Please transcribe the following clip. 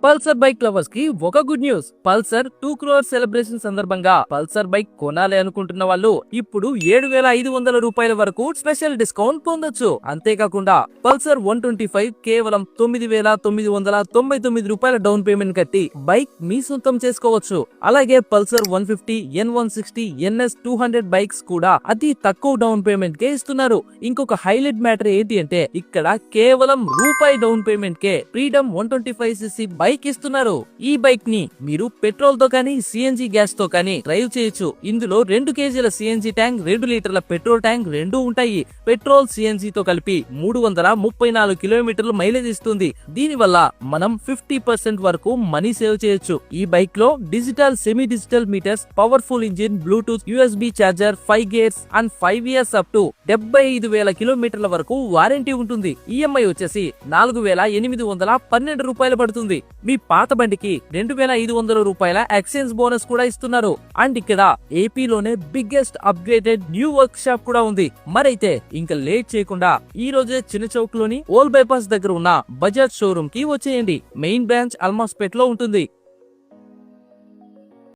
Pulsar bike lovers కి ఒక good news. Pulsar 2 crore celebration సందర్భంగా పల్సర్ బైక్ కొనాలి అనుకుంటున్న వాళ్ళు ఇప్పుడు 7,500 రూపాయల వరకు స్పెషల్ డిస్కౌంట్ పొందొచ్చు. అంతేకాకుండా పల్సర్ 125 కేవలం 9,999 రూపాయల డౌన్ పేమెంట్ కట్టి బైక్ మీ సొంతం చేసుకోవచ్చు. అలాగే పల్సర్ 150, N160, NS 200 బైక్స్ కూడా అతి తక్కువ డౌన్ పేమెంట్ కే ఇస్తున్నారు. ఇంకొక హైలైట్ మ్యాటర్ ఏంటి అంటే ఇక్కడ కేవలం రూపాయి డౌన్ పేమెంట్ కే ఫ్రీడమ్ 125cc బైక్ ఇస్తున్నారు. ఈ బైక్ ని మీరు పెట్రోల్ తో కానీ సిఎన్జి గ్యాస్ తో కానీ డ్రైవ్ చేయొచ్చు. ఇందులో 2 kgల సిఎన్జి ట్యాంక్, 2 లీటర్ల పెట్రోల్ ట్యాంక్ రెండూ ఉంటాయి. పెట్రోల్ సిఎన్జి తో కలిపి 334 కిలోమీటర్లు మైలేజ్ ఇస్తుంది. దీని వల్ల మనం 50% వరకు మనీ సేవ్ చేయొచ్చు. ఈ బైక్ లో digital, semi digital metres, powerful engine, Bluetooth, USB charger, 5 gears and 5 years up to 75,000 కిలోమీటర్ల వరకు వారంటీ ఉంటుంది. ఈఎంఐ వచ్చేసి 4,812 రూపాయలు పడుతుంది. మీ పాత బండికి 2,500 రూపాయల ఎక్స్చేంజ్ బోనస్ కూడా ఇస్తున్నారు. అండ్ ఇక్కడ ఏపీలోనే biggest upgraded new workshop కూడా ఉంది. మరైతే ఇంకా లేట్ చేయకుండా ఈ రోజే చిన్న చౌక్ లోని ఓల్డ్ బైపాస్ దగ్గర ఉన్న బజాజ్ షోరూమ్ కి వచ్చేయండి. మెయిన్ బ్రాంచ్ అల్మాస్పేట్ లో ఉంటుంది.